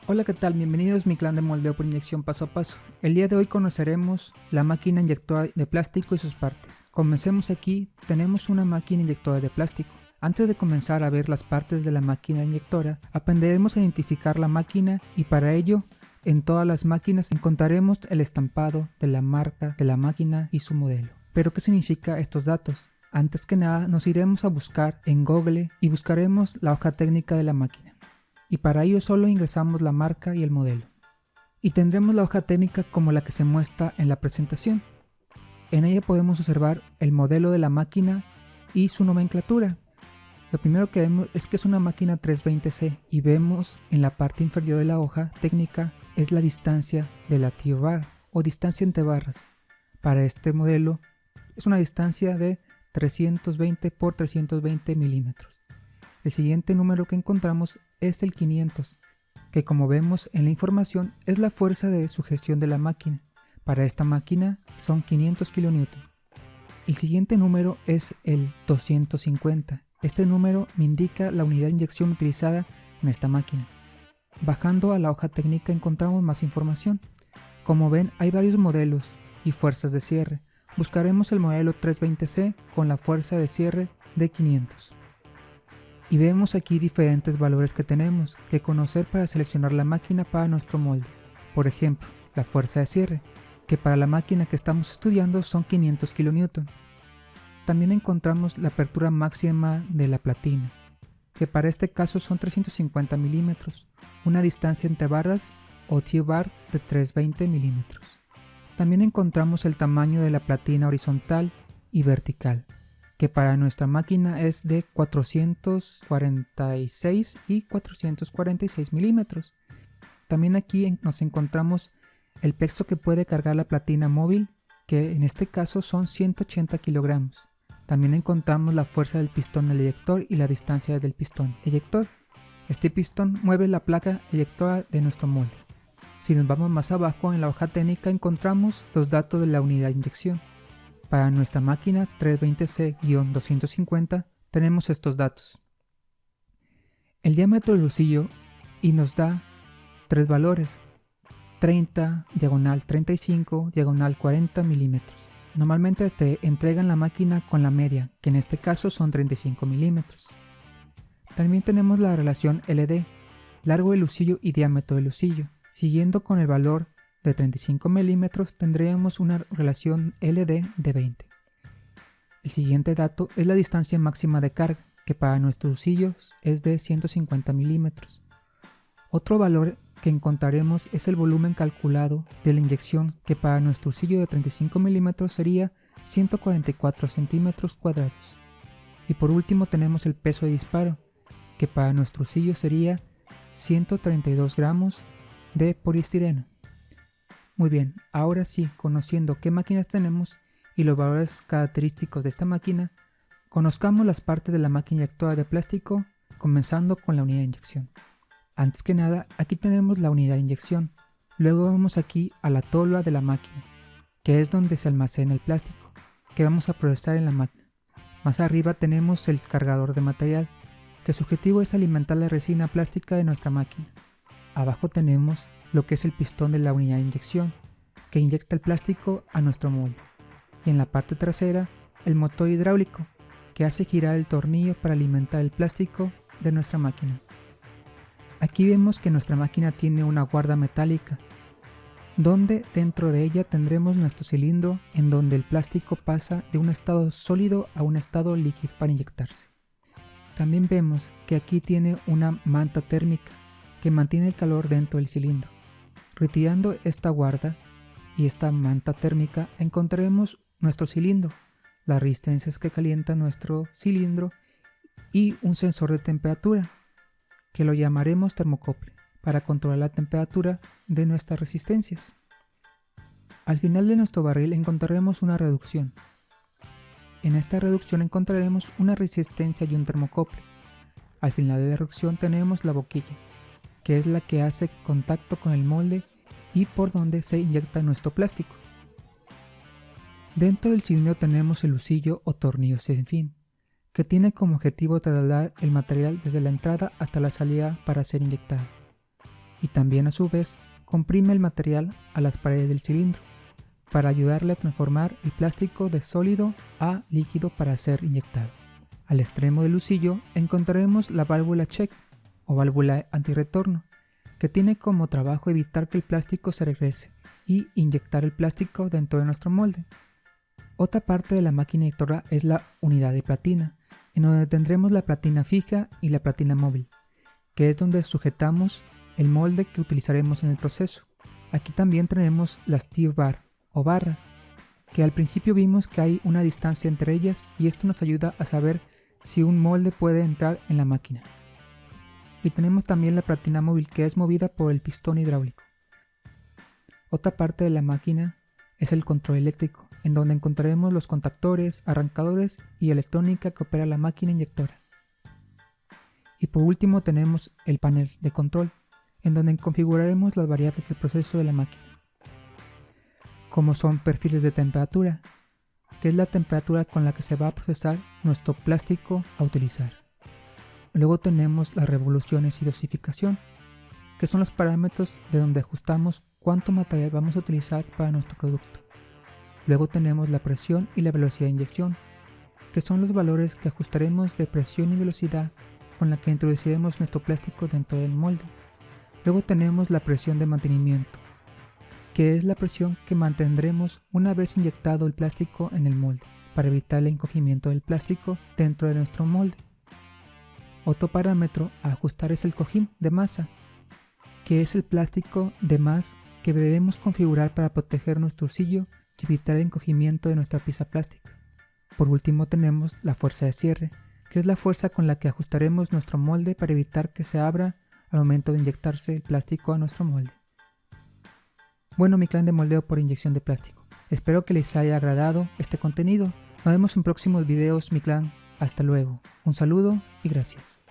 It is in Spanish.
Hola, ¿qué tal? Bienvenidos a mi clan de moldeo por inyección paso a paso. El día de hoy conoceremos la máquina inyectora de plástico y sus partes. Comencemos aquí, tenemos una máquina inyectora de plástico. Antes de comenzar a ver las partes de la máquina inyectora, aprenderemos a identificar la máquina y para ello, en todas las máquinas encontraremos el estampado de la marca de la máquina y su modelo. ¿Pero qué significa estos datos? Antes que nada, nos iremos a buscar en Google y buscaremos la hoja técnica de la máquina. Y para ello solo ingresamos la marca y el modelo. Y tendremos la hoja técnica como la que se muestra en la presentación. En ella podemos observar el modelo de la máquina y su nomenclatura. Lo primero que vemos es que es una máquina 320C y vemos en la parte inferior de la hoja técnica es la distancia de la T-bar o distancia entre barras. Para este modelo es una distancia de 320 por 320 milímetros. El siguiente número que encontramos es el 500, que como vemos en la información es la fuerza de sugestión de la máquina. Para esta máquina son 500 kN. El siguiente número es el 250. Este número me indica la unidad de inyección utilizada en esta máquina. Bajando a la hoja técnica encontramos más información. Como ven, hay varios modelos y fuerzas de cierre. Buscaremos el modelo 320C con la fuerza de cierre de 500. Y vemos aquí diferentes valores que tenemos que conocer para seleccionar la máquina para nuestro molde. Por ejemplo, la fuerza de cierre, que para la máquina que estamos estudiando son 500 kN. También encontramos la apertura máxima de la platina, que para este caso son 350 milímetros, una distancia entre barras o T-bar de 320 milímetros. También encontramos el tamaño de la platina horizontal y vertical, que para nuestra máquina es de 446 y 446 milímetros. También aquí nos encontramos el peso que puede cargar la platina móvil, que en este caso son 180 kilogramos. También encontramos la fuerza del pistón del eyector y la distancia del pistón eyector. Este pistón mueve la placa eyectora de nuestro molde. Si nos vamos más abajo en la hoja técnica encontramos los datos de la unidad de inyección. Para nuestra máquina 320C-250 tenemos estos datos. El diámetro del husillo y nos da tres valores: 30, diagonal 35, diagonal 40 milímetros. Normalmente te entregan la máquina con la media, que en este caso son 35 milímetros. También tenemos la relación LD, largo del husillo y diámetro del husillo. Siguiendo con el valor de 35 milímetros tendremos una relación LD de 20. El siguiente dato es la distancia máxima de carga, que para nuestros husillos es de 150 milímetros. Otro valor que encontraremos es el volumen calculado de la inyección, que para nuestro husillo de 35 milímetros sería 144 centímetros cuadrados. Y por último tenemos el peso de disparo, que para nuestro husillo sería 132 gramos de poliestireno. Muy bien, ahora sí, conociendo qué máquinas tenemos y los valores característicos de esta máquina, conozcamos las partes de la máquina inyectora de plástico, comenzando con la unidad de inyección. Antes que nada, aquí tenemos la unidad de inyección. Luego vamos aquí a la tolva de la máquina, que es donde se almacena el plástico, que vamos a procesar en la máquina. Más arriba tenemos el cargador de material, que su objetivo es alimentar la resina plástica de nuestra máquina. Abajo tenemos lo que es el pistón de la unidad de inyección, que inyecta el plástico a nuestro molde. Y en la parte trasera, el motor hidráulico, que hace girar el tornillo para alimentar el plástico de nuestra máquina. Aquí vemos que nuestra máquina tiene una guarda metálica, donde dentro de ella tendremos nuestro cilindro en donde el plástico pasa de un estado sólido a un estado líquido para inyectarse. También vemos que aquí tiene una manta térmica, que mantiene el calor dentro del cilindro. Retirando esta guarda y esta manta térmica encontraremos nuestro cilindro, las resistencias que calienta nuestro cilindro y un sensor de temperatura, que lo llamaremos termocople, para controlar la temperatura de nuestras resistencias. Al final de nuestro barril encontraremos una reducción. En esta reducción encontraremos una resistencia y un termocople. Al final de la reducción tenemos la boquilla, que es la que hace contacto con el molde y por donde se inyecta nuestro plástico. Dentro del cilindro tenemos el husillo o tornillo sin fin, que tiene como objetivo trasladar el material desde la entrada hasta la salida para ser inyectado. y también a su vez comprime el material a las paredes del cilindro para ayudarle a transformar el plástico de sólido a líquido para ser inyectado. Al extremo del husillo encontraremos la válvula check o válvula antirretorno, que tiene como trabajo evitar que el plástico se regrese y inyectar el plástico dentro de nuestro molde. Otra parte de la máquina inyectora es la unidad de platina, en donde tendremos la platina fija y la platina móvil, que es donde sujetamos el molde que utilizaremos en el proceso. Aquí también tenemos las T-bar o barras, que al principio vimos que hay una distancia entre ellas y esto nos ayuda a saber si un molde puede entrar en la máquina. Y tenemos también la platina móvil, que es movida por el pistón hidráulico. Otra parte de la máquina es el control eléctrico, en donde encontraremos los contactores, arrancadores y electrónica que opera la máquina inyectora. Y por último tenemos el panel de control, en donde configuraremos las variables del proceso de la máquina, como son perfiles de temperatura, que es la temperatura con la que se va a procesar nuestro plástico a utilizar. Luego tenemos las revoluciones y dosificación, que son los parámetros de donde ajustamos cuánto material vamos a utilizar para nuestro producto. Luego tenemos la presión y la velocidad de inyección, que son los valores que ajustaremos de presión y velocidad con la que introduciremos nuestro plástico dentro del molde. Luego tenemos la presión de mantenimiento, que es la presión que mantendremos una vez inyectado el plástico en el molde, para evitar el encogimiento del plástico dentro de nuestro molde. Otro parámetro a ajustar es el cojín de masa, que es el plástico de más que debemos configurar para proteger nuestro husillo y evitar el encogimiento de nuestra pieza plástica. Por último tenemos la fuerza de cierre, que es la fuerza con la que ajustaremos nuestro molde para evitar que se abra al momento de inyectarse el plástico a nuestro molde. Bueno, mi clan de moldeo por inyección de plástico, espero que les haya agradado este contenido. Nos vemos en próximos videos, mi clan. Hasta luego. Un saludo y gracias.